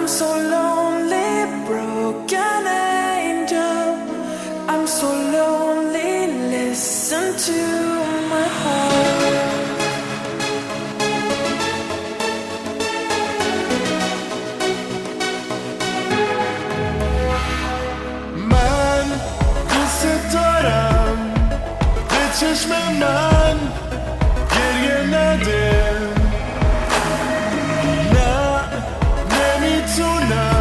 I'm so lonely, broken angel. I'm so lonely, listen to my heart. من دوست دارم به چشم من گریه نده، نه نمیتونم